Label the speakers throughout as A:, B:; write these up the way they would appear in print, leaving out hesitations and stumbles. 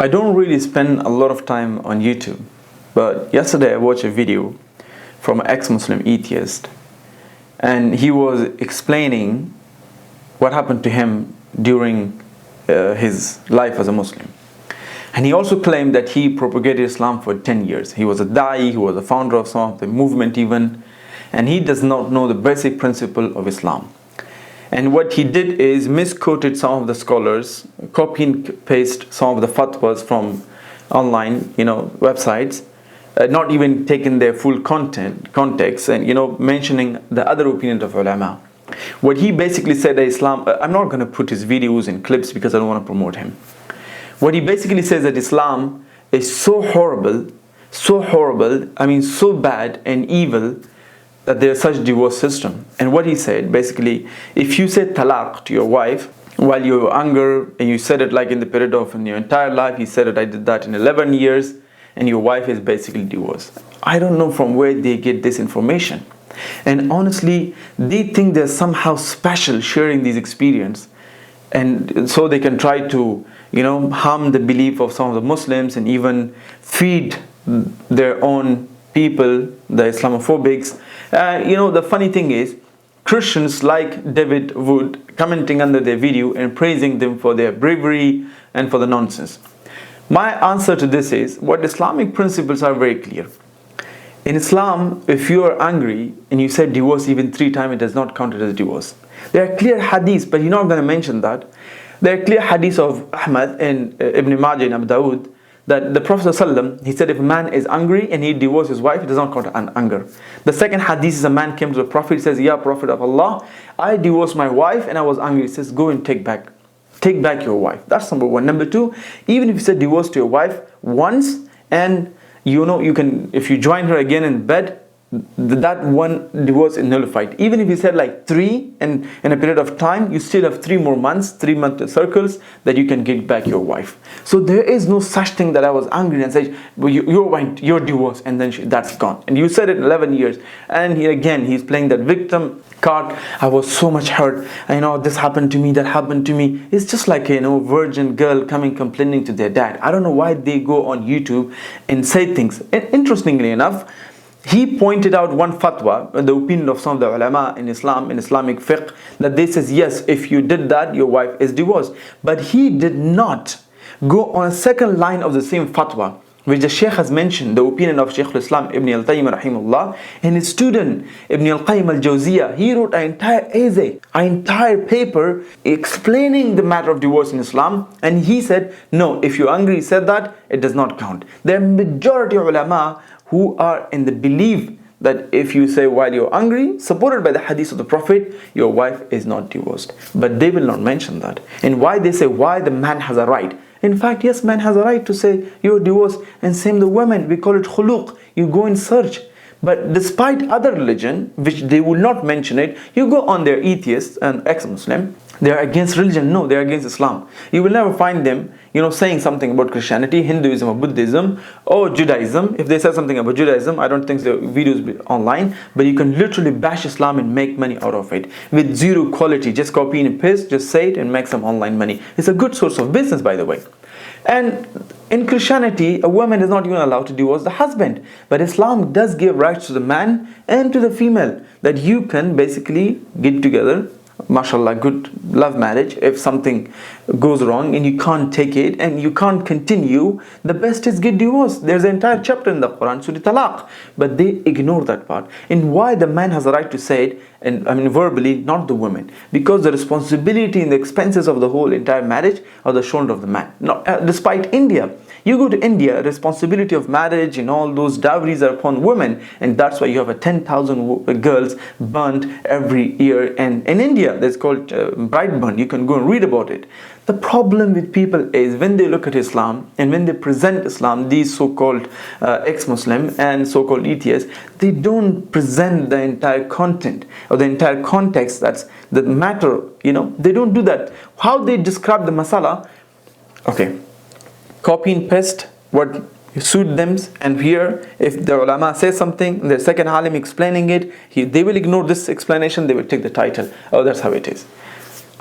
A: I don't really spend a lot of time on YouTube, but yesterday I watched a video from an ex-Muslim atheist, and he was explaining what happened to him during his life as a Muslim. And he also claimed that he propagated Islam for 10 years. He was a da'i, he was a founder of some of the movement even, and he does not know the basic principle of Islam. And what he did is misquoted some of the scholars, copy and paste some of the fatwas from online, websites, not even taking their full context, and mentioning the other opinion of ulama. What he basically said that Islam, I'm not going to put his videos and clips because I don't want to promote him. What he basically says that Islam is so horrible, so bad and evil, that there's such divorce system. And what he said, basically, if you say talaq to your wife while you're younger, and you said it like in the period of your entire life, he said it, I did that in 11 years, and your wife is basically divorced. I don't know from where they get this information. And honestly, they think they're somehow special sharing these experience, and so they can try to harm the belief of some of the Muslims and even feed their own people, the Islamophobics. The funny thing is, Christians like David Wood commenting under their video and praising them for their bravery and for the nonsense. My answer to this is, what Islamic principles are very clear. In Islam, if you are angry and you say divorce even 3 times, it does not count it as divorce. There are clear hadiths, but you're not going to mention that. There are clear hadiths of Ahmad and Ibn Majah and Abu Dawood, that the Prophet ﷺ, he said if a man is angry and he divorces his wife, it does not count an anger. The second hadith is a man came to the Prophet, he says, Ya Prophet of Allah, I divorced my wife and I was angry. He says, go and take back your wife. That's number one. Number two, even if you said divorce to your wife once, and you can, if you join her again in bed, that one divorce is nullified. Even if you said like 3 and in a period of time, you still have 3 more months, 3-month circles that you can get back your wife. So there is no such thing that I was angry and said, well, you're divorced, and then that's gone. And you said it 11 years. And he's playing that victim card. I was so much hurt. This happened to me, that happened to me. It's just like virgin girl coming complaining to their dad. I don't know why they go on YouTube and say things. And interestingly enough, he pointed out one fatwa, the opinion of some of the ulama in Islam, in Islamic fiqh, that they says, yes, if you did that, your wife is divorced. But he did not go on a second line of the same fatwa, which the Shaykh has mentioned, the opinion of Shaykh al-Islam Ibn al-Qayyim rahimahullah, and his student Ibn al-Qayyim al-Jawziyah. He wrote an entire essay, an entire paper explaining the matter of divorce in Islam, and he said, no, if you're angry, he said that, it does not count. There are majority of ulama who are in the belief that if you say while you're angry, supported by the hadith of the Prophet, your wife is not divorced. But they will not mention that. And why they say, why the man has a right. In fact, yes, man has a right to say you're divorced, and same the women, we call it khuluq. You go and search. But despite other religion, which they will not mention it, you go on their atheists and ex-Muslim, they are against religion. No, they are against Islam. You will never find them, saying something about Christianity, Hinduism or Buddhism or Judaism. If they say something about Judaism, I don't think the videos will be online, but you can literally bash Islam and make money out of it with zero quality. Just copy and paste, just say it and make some online money. It's a good source of business, by the way. And in Christianity, a woman is not even allowed to divorce the husband. But Islam does give rights to the man and to the female, that you can basically get together, mashallah, good love marriage. If something goes wrong and you can't take it and you can't continue, the best is get divorced. There's an entire chapter in the Quran, Surah Talaq, but they ignore that part. And why the man has a right to say it, and verbally, not the woman, because the responsibility and the expenses of the whole entire marriage are the shoulder of the man. Despite India, you go to India, responsibility of marriage and all those dowries are upon women, and that's why you have 10,000 girls burnt every year. And in India, that's called bride burn. You can go and read about it. The problem with people is when they look at Islam and when they present Islam, these so-called ex-Muslim and so-called atheists, they don't present the entire content or the entire context that's the matter. They don't do that. How they describe the masala? Okay. Copy and paste what suit them, and here if the ulama says something, the second alim explaining it, they will ignore this explanation, they will take the title. Oh, that's how it is.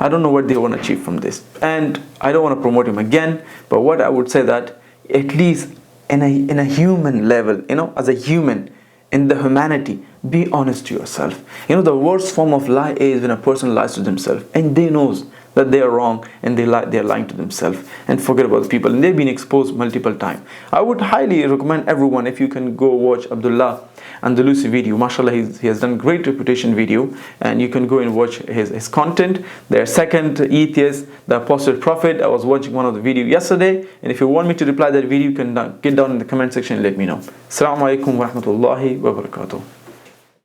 A: I don't know what they want to achieve from this. And I don't want to promote him again, but what I would say that at least in a human level, as a human, in the humanity, be honest to yourself. The worst form of lie is when a person lies to themselves and they knows that they are wrong and they're lying to themselves and forget about the people, and they've been exposed multiple times. I would highly recommend everyone, if you can go watch Abdullah Andalusi video. Mashallah, he has done great reputation video, and you can go and watch his content. Their second atheist, the apostate prophet. I was watching one of the video yesterday, and if you want me to reply that video, you can get down in the comment section and let me know. Assalamu alaikum wa rahmatullahi wa barakatuh.